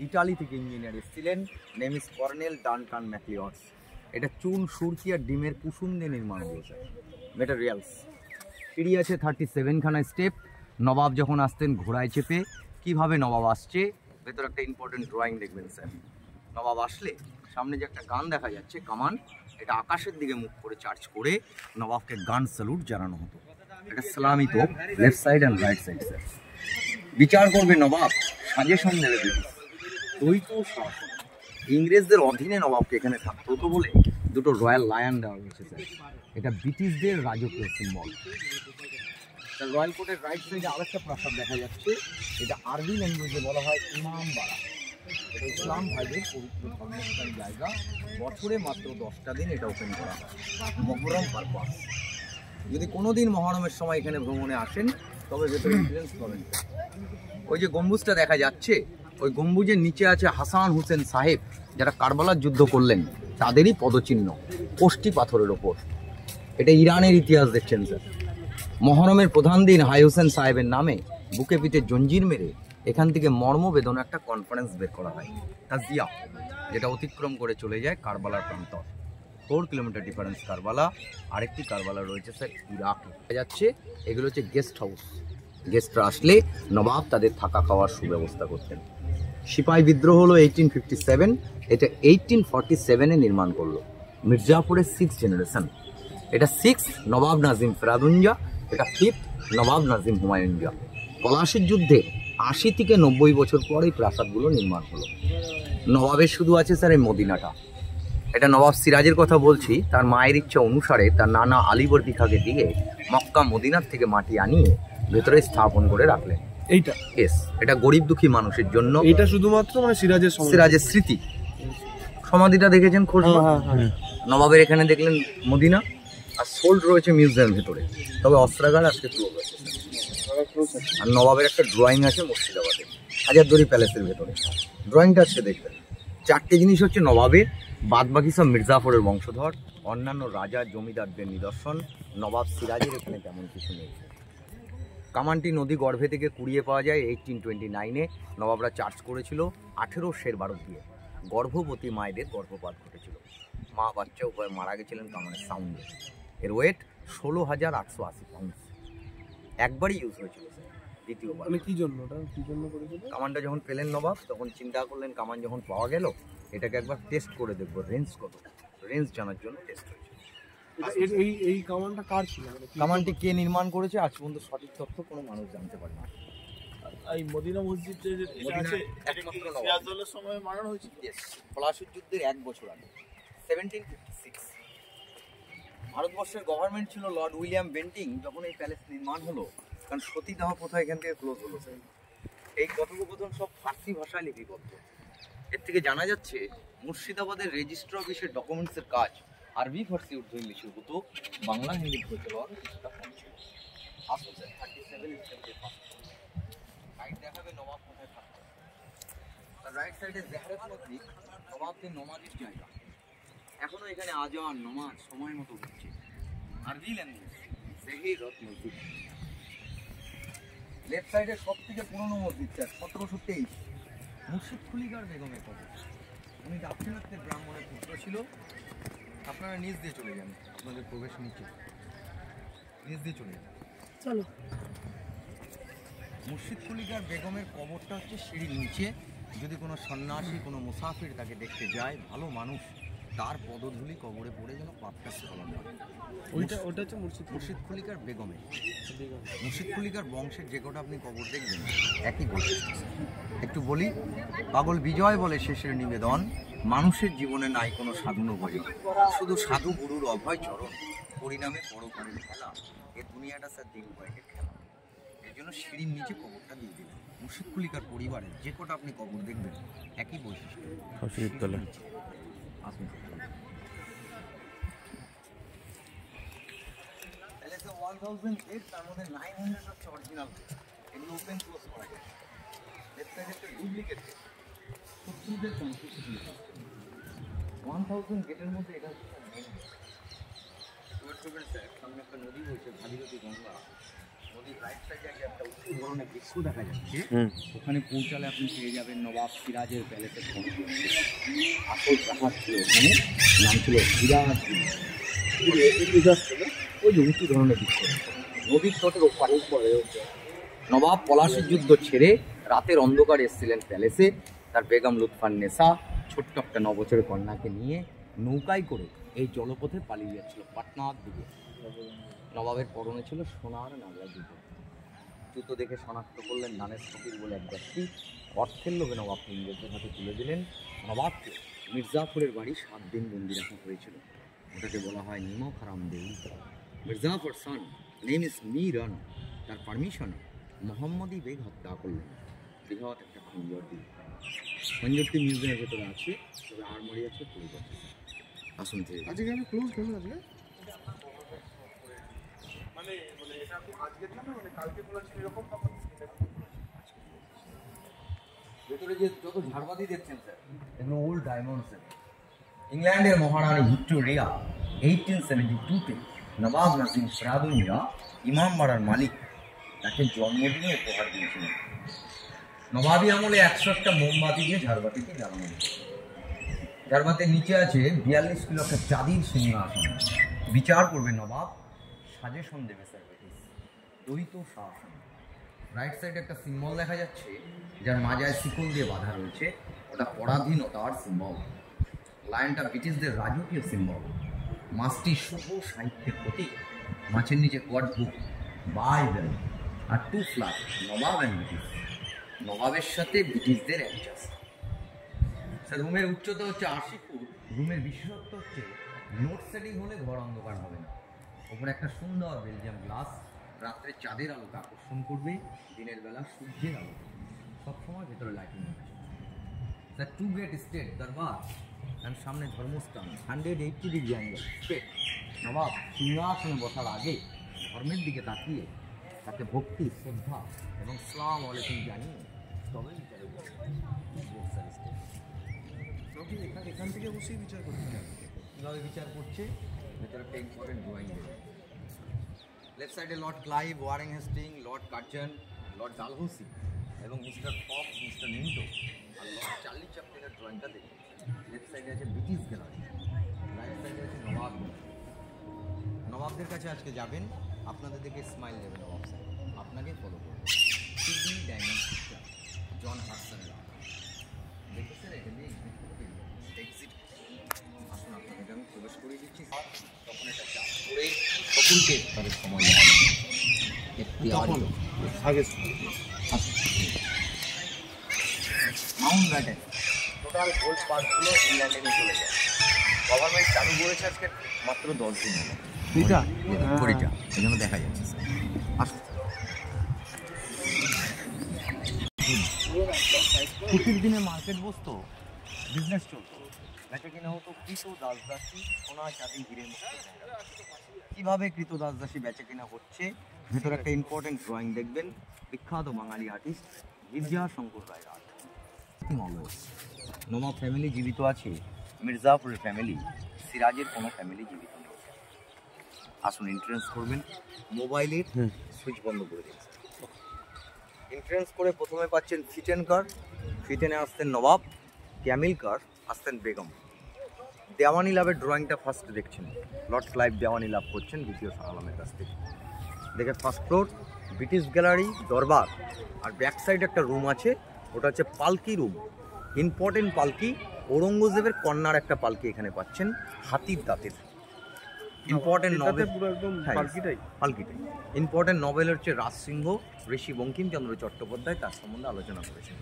Italy থেকে engineer এসেছিলেন, name is colonel Duncan ম্যাকলিওডস। এটা চুন, সুরকি আর ডিমের কুসুম দিয়ে নির্মাণ হয়েছে ম্যাটেরিয়ালস। সিঁড়ি আছে 37খানা স্টেপ। নবাব যখন আসতেন ঘোড়ায় চেপে, কিভাবে নবাব আসছে ভেতরে একটা ইম্পর্টেন্ট ড্রয়িং দেখবেন স্যার। নবাব আসলে সামনে যে একটা গান দেখা যাচ্ছে কামান, এটা আকাশের দিকে মুখ করে চার্জ করে নবাবকে গান স্যালুট জানানো হতো। এটা সালামি তোপ, left side and right side sir. বিচার করবে নবাব, সাজেশন দেবে ব্রিটিশ, দ্বৈত শাসন। ইংরেজদের অধীনে নবাবকে এখানে থাকতে হতো বলে দুটো রয়্যাল লায়ন দেওয়া হয়েছে স্যার। এটা ব্রিটিশদের রাজকীয় সিম্বল। রয়্যাল কোর্টের রাইট সাইডে আরেকটা প্রাসাদ দেখা যাচ্ছে, এটা আরবি ল্যাঙ্গুয়েজে বলা হয় ইমামবাড়া। এটা ইসলাম ভাইদের পবিত্র ধর্মস্থানী জায়গা। বছরে মাত্র 10টা দিন এটা ওপেন করা হয়, মহরম পারপাস। যদি কোনোদিন মহরমের সময় এখানে ভ্রমণে আসেন তবে ভেতরে এক্সপিরিয়েন্স করেন। ওই যে গম্বুজটা দেখা যাচ্ছে, ওই গম্বুজের নিচে আছে হাসান হুসেন সাহেব, যারা কারবালার যুদ্ধ করলেন, তাদেরই পদচিহ্ন কোষ্টি পাথরের ওপর। এটা ইরানের ইতিহাস দেখছেন স্যার। মহরমের প্রধান দিন হাই হুসেন সাহেবের নামে বুকে পিঠে জঞ্জির মেরে এখান থেকে মর্মবেদনা একটা কনফারেন্স বের করা হয়, তাজিয়া, যেটা অতিক্রম করে চলে যায় কারবালার প্রান্তর। 4 কিলোমিটার ডিফারেন্স কারবালা। আরেকটি কারবালা রয়েছে স্যার ইরাকে। দেখা যাচ্ছে এগুলো হচ্ছে গেস্ট হাউস। গেস্টরা আসলে নবাব তাদের থাকা খাওয়ার সুব্যবস্থা করতেন। সিপাহী বিদ্রোহ হলো 1857, এটা 1847-এ নির্মাণ করলো মির্জাপুরের 6th জেনারেশন। এটা 6 নবাব নাজিম ফেরাদুনজা, এটা 5th নবাব নাজিম হুমায়ুনজা। পলাশির যুদ্ধে 80 থেকে 90 বছর পর এই প্রাসাদগুলো নির্মাণ হলো। নবাবের শুধু আছে স্যার এই মদিনাটা। এটা নবাব সিরাজের কথা বলছি। তার মায়ের ইচ্ছা অনুসারে তার নানা আলীবর্দী খাকে দিয়ে মক্কা মদিনার থেকে মাটি আনিয়ে ভেতরে স্থাপন করে রাখলেন। এইটা এস, এটা গরিব দুঃখী মানুষের জন্য। এটা শুধুমাত্র মানে সিরাজের স্মৃতি। সমাধিটা দেখেছেন খোঁজ? নবাবের এখানে দেখলেন মদিনা, আর সোল্ড রয়েছে মিউজিয়াম ভেতরে, তবে অস্ত্রাগার আজকে ক্লোজ আছে। আর নবাবের একটা ড্রয়িং আছে মুর্শিদাবাদে হাজারদুয়ারি প্যালেসের ভেতরে। ড্রয়িংটা আছে দেখবেন। 4টে জিনিস হচ্ছে নবাবের, বাদবাকি সব মির্জাফরের বংশধর, অন্যান্য রাজা জমিদারদের নিদর্শন। নবাব সিরাজের এখানে তেমন কিছু নেই। কামানটি নদী গর্ভে থেকে কুড়িয়ে পাওয়া যায় 1829-এ। নবাবরা চার্জ করেছিল 1800 বারো দিয়ে। গর্ভবতী মায়েদের গর্ভপাত ঘটেছিল, মা বাচ্চা উভয় মারা গেছিলেন কামানের সাউন্ডে। এর ওয়েট 16,880 পাউন্ড। একবারই ইউজ হয়েছিল স্যার, দ্বিতীয়বার। কি জন্য করেছিল? কামানটা যখন পেলেন নবাব, তখন চিন্তা করলেন কামান যখন পাওয়া গেল এটাকে একবার টেস্ট করে দেখবো, রেঞ্জ কত। রেঞ্জ জানার জন্য টেস্ট হয়েছে। এই কামানটা কার ছিল? কামানটি কে নির্মাণ করেছে আজ পর্যন্ত সঠিক তথ্য কোনো মানুষ জানতে পারে না। এই মদিনা মসজিদ সিরাজদৌলের সময় বানানো হয়েছিল। পলাশির যুদ্ধের 1 বছর আগে 1756 ভারতবর্ষের গভর্নমেন্ট ছিল লর্ড উইলিয়াম বেন্টিং যখন এই প্যালেস নির্মাণ হলো। কারণ সতীদাহ প্রথা এখান থেকে ক্লোজ হলো স্যার। এই কথোপকথন সব ফার্সি ভাষায় লিপিবদ্ধ। এর থেকে জানা যাচ্ছে মুর্শিদাবাদের রেজিস্ট্রি অফিসের ডকুমেন্টসের কাজ আরবি ফার্সি উর্দু ইংলিশে হতো, বাংলা হিন্দি প্রচলন কিছুটা কম ছিল। আসুন স্যার 37 রাইট দেখাবে নবাব কোথায় থাকতো। তার রাইট সাইডে জেহরাত মসজিদ, নবাবদের নমাজের জায়গা। এখনো এখানে আজান নমাজ সময় মতো হচ্ছে। আরবি ল্যাঙ্গুয়েজ জেহরাত মসজিদ। লেফট সাইডে সবথেকে পুরনো মসজিদ স্যার 1723 মুর্শিদ কুলিগার বেগমের কবর। উনি দাক্ষিণাত্যের ব্রাহ্মণের পুত্র ছিল। আপনারা নিচ দিয়ে চলে যান, আপনাদের প্রবেশ নিচে, নিচ দিয়ে চলে যান। চলো। মুর্শিদ কুলিগার বেগমের কবরটা হচ্ছে সিঁড়ির নিচে। যদি কোনো সন্ন্যাসী কোনো মুসাফির তাকে দেখতে যায়, ভালো মানুষ, তার পদধূলি কবরে পড়ে যেন পাপটা স্খলন হয়। ওটা হচ্ছে মুর্শিদ কুলিগার বেগমের। মুর্শিদ কুলিগার বংশের যে কটা আপনি কবর দেখবেন একই বৈশিষ্ট্য। একটু বলি, পাগল বিজয় বলে শেষের নিবেদন, মানুষের জীবনে নাই কোনো সাধু ভজন, শুধু সাধু গুরুর অভয় চরণ, পরিণামে বড় করেন খেলা। এই দুনিয়াটা স্যার দিন কয়েকের খেলা। এর জন্য সিঁড়ির নিচে কবরটা দিয়ে দিলেন। মুর্শিদ কুলিগার পরিবারের যে কটা আপনি কবর দেখবেন একই বৈশিষ্ট্য। আসুন। তাহলে 1008, তার মধ্যে 900 হচ্ছে অরিজিনাল। এগুলো ওপেন ক্লোজ করা যায়। লেফট সাইডে একটা ডুপ্লিকেট শত্রুদের সংস্কৃতি 1000 গেটের মধ্যে এটা হচ্ছে মেন। সামনে একটা নদী বইছে, ভাগীরথী গঙ্গা। নদীর রাইট সাইডে একটা উঁচু ধরনের বৃক্ষ দেখা যাচ্ছে, ওখানে পৌঁছালে আপনি পেয়ে যাবেন নবাব সিরাজের প্যালেসের ফটো। আসল প্রাসাদ ছিল ওখানে, নাম ছিল সিরাজ। ওই যে উঁচু ধরনের বৃক্ষ, নদীর তটের ওপারে নবাব পলাশির যুদ্ধ ছেড়ে রাতের অন্ধকারে এসেছিলেন প্যালেসে। তার বেগম লুৎফান্নেসা ছোট্ট একটা 9 বছরের কন্যাকে নিয়ে নৌকায় করে এই জলপথে পালিয়ে যাচ্ছিল পাটনার দিকে। নবাবের পরনে ছিল সোনার নাগরা জুতো। জুতো দেখে শনাক্ত করলেন দানেশ ফকির বলে এক ব্যক্তি। অর্থের লোভে নবাবকে ইংরেজদের হাতে তুলে দিলেন। নবাবকে মির্জাফরের বাড়ি 7 দিন বন্দি রাখা হয়েছিল। ওটাকে বলা হয় নিমক হারাম দেউল। মির্জাফর সান নেম ইজ মিরান, তার পারমিশনে মোহাম্মদী বেগ হত্যা করলেন। বৃহৎ একটা খঞ্জরটি, খঞ্জরটি মিউজিয়ামের ভেতরে আছে, তবে আরমোরি আছে পুরো আছে। আসুন থেকে আজকে আমি ক্লোজ কেন আজকে মানে এটা কি আজকের জন্য মানে কালকে খোলা ছিল এরকম ব্যাপার? ভেতরে যে যত ঝাড়বাতি দেখছেন স্যার, এগুলো ওল্ড ডায়মন্ড স্যার। ইংল্যান্ডের মহারানী ভিক্টোরিয়া 1872-তে নবাব নাজিম ফরাদুল মিরা ইমামবাড়ার মালিক তাকে জন্মদিনে উপহার দিয়েছিলেন। নবাবী আমলে 101টা মোমবাতি দিয়ে ঝাড়বাতিকে জ্বালানো হয়েছে। ঝাড়বাতির নিচে আছে 42 কিলো একটা চাঁদির সিংহাসন। বিচার করবে নবাব, সাজেশন দেবে স্যার দ্বৈত শাসন। রাইট সাইডে একটা সিম্বল দেখা যাচ্ছে, যার মাজায় শিকল দিয়ে বাঁধা রয়েছে, ওটা পরাধীনতার সিম্বল। লায়নটা ব্রিটিশদের রাজকীয় সিম্বল। মাছটি শুভ সাহিত্যের প্রতীক। মাছের নিচে গড বুক, বাইবেল আর 2 ফ্ল্যাগ, নবাব অ্যান্ড ব্রিটিশ। নবাবের সাথে ব্রিটিশদের অ্যাডজাস্ট। স্যার রুমের উচ্চতা হচ্ছে 80 ফুট। রুমের বিশেষত্ব হচ্ছে নোট সেটিং হলে ঘর অন্ধকার হবে না। ওপরে একটা সুন্দর বেলজিয়াম গ্লাস, রাত্রে চাঁদের আলোকে আকর্ষণ করবে, দিনের বেলা সূর্যের আলো। সবসময় ভেতরে লাইটিং আছে। স্যার 2 গেট স্টেট দরবার আর সামনে ধর্মস্থান, 180 ডিগ্রি অ্যাঙ্গেল স্ট্রেট। নবাব সিংহাসনে বসার আগে ধর্মের দিকে তাকিয়ে তাকে ভক্তি, শ্রদ্ধা এবং আসসালামু আলাইকুম জানিয়ে তবে বিচার এখান থেকে বসেই বিচার করতে হবে। কীভাবে বিচার করছে ভেতরে একটা ইম্পর্টেন্ট ড্রয়িং দেবে। লেফট সাইডে Lord Clive, Warren Hasting, Lord Curzon, Lord Dalhousie এবং মিস্টার ফক্স, মিস্টার মিন্টো আর লর্ড চার্লি চ্যাপলিনের ড্রয়িংটা দেখুন। লেফট সাইডে আছে ব্রিটিশ গ্যালারি, রাইট সাইডে আছে নবাব। নবাবদের কাছে আজকে যাবেন, আপনাদের দেখে স্মাইল দেবে নবাব স্যার, আপনাকে ফলো করবে। সিডনি ডায়মন্ড সিস্টার, জন হাডসনের দেখেছেন এটা দিয়ে এক্সিট। আসুন আপনাকে আমি প্রবেশ করে দিচ্ছি। তখন এটা চাপ করে সকলকে তাদের সময় আগে মাউন্ট ব্যাটেন টোটাল গোল্ড পার্কগুলো ইংল্যান্ডে নিয়ে চলে যায়। গভর্নমেন্ট চালু করেছে আজকে মাত্র 10 দিন হলো। কুড়িটা এই জন্য দেখা যাচ্ছে স্যার। আসুন ছুটির দিনে মার্কেট বসতো, বিজনেস চলতো, বেচা কিনা হতো কৃত দাসদাসী সোনা চাঁদি হিরে মুক্ত। কীভাবে কৃত দাসদাসী বেচা কিনা হচ্ছে ভেতরে একটা ইম্পর্টেন্ট ড্রয়িং দেখবেন। বিখ্যাত বাঙালি আর্টিস্ট বিদ্যাশঙ্কর রায়ের আর্ট। নবাব ফ্যামিলি জীবিত আছে, মির্জাফরের ফ্যামিলি, সিরাজের কোনো ফ্যামিলি জীবিত নেই। আসুন এন্ট্রেন্স করবেন, মোবাইলের সুইচ বন্ধ করে দিন। এন্ট্রেন্স করে প্রথমে পাচ্ছেন ফিটেন কার, ফিটেনে আসতেন নবাব, ক্যামিল কার আসতেন বেগম। দেওয়ানি লাভের ড্রয়িংটা ফার্স্ট দেখছেন, লর্ড ক্লাইভ দেওয়ানি লাভ করছেন দ্বিতীয় শাহ আলমের কাছ থেকে। দেখে ফার্স্ট ফ্লোর ব্রিটিশ গ্যালারি, দরবার, আর ব্যাক সাইড একটা রুম আছে, ওটা হচ্ছে পালকি রুম। ইম্পর্টেন্ট পালকি, ঔরঙ্গজেবের কন্যার একটা পালকি এখানে পাচ্ছেন, হাতির দাঁতের। ইম্পর্টেন্ট নভেল পুরো একদম পালকিটাই ইম্পর্টেন্ট নভেল হচ্ছে রাজসিংহ, ঋষি বঙ্কিমচন্দ্র চট্টোপাধ্যায় তার সম্বন্ধে আলোচনা করেছেন।